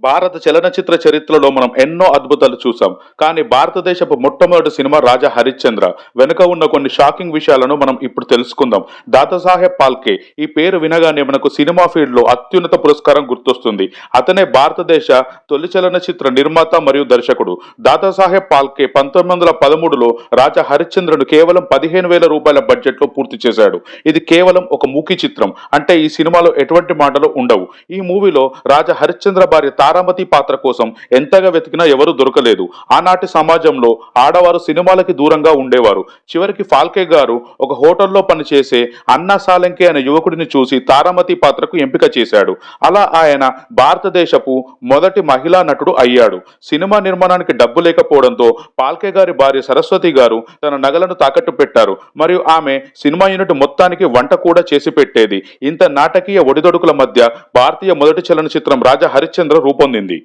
భారత చలనచిత్ర చరిత్రలో మనం ఎన్నో అద్భుతాలు చూసాం. కానీ భారతదేశపు మొట్టమొదటి సినిమా 'రాజా హరిశ్చంద్ర' వెనుక ఉన్న కొన్ని షాకింగ్ విషయాలను మనం ఇప్పుడు తెలుసుకుందాం. దాదాసాహెబ్ ఫాల్కే ఈ పేరు వినగానే మనకు సినిమా ఫీల్డ్‌లో అత్యున్నత పురస్కారం గుర్తొస్తుంది. అతనే భారతదేశ తొలి చలనచిత్ర నిర్మాత మరియు దర్శకుడు. దాదాసాహెబ్ ఫాల్కే 1913లో 'రాజా హరిశ్చంద్ర'ను కేవలం రూ. 15,000 బడ్జెట్‌లో పూర్తి చేశాడు. ఇది కేవలం ఒక మూకీ చిత్రం. అంటే ఈ సినిమాలో ఎటువంటి మాటలు ఉండవు. ఈ మూవీలో రాజా హరిశ్చంద్ర భార్య తారామతి పాత్ర కోసం ఎంతగా వెతికినా ఎవరూ దొరకలేదు. ఆనాటి సమాజంలో ఆడవారు సినిమాలకి దూరంగా ఉండేవారు. చివరికి ఫాల్కే గారు ఒక హోటల్లో పనిచేసే అన్నా సాలంకే అనే యువకుడిని చూసి తారామతి పాత్రకు ఎంపిక చేశాడు. అలా ఆయన భారతదేశపు మొదటి మహిళా నటుడు అయ్యాడు. సినిమా నిర్మాణానికి డబ్బు లేకపోవడంతో ఫాల్కే గారి భార్య సరస్వతి గారు తన నగలను తాకట్టు పెట్టారు. మరియు ఆమె సినిమా యూనిట్ మొత్తానికి వంట కూడా చేసి పెట్టేది. ఇంత నాటకీయ ఒడిదొడుకుల మధ్య భారతీయ మొదటి చలనచిత్రం 'రాజా హరిశ్చంద్ర' రూపొందింది.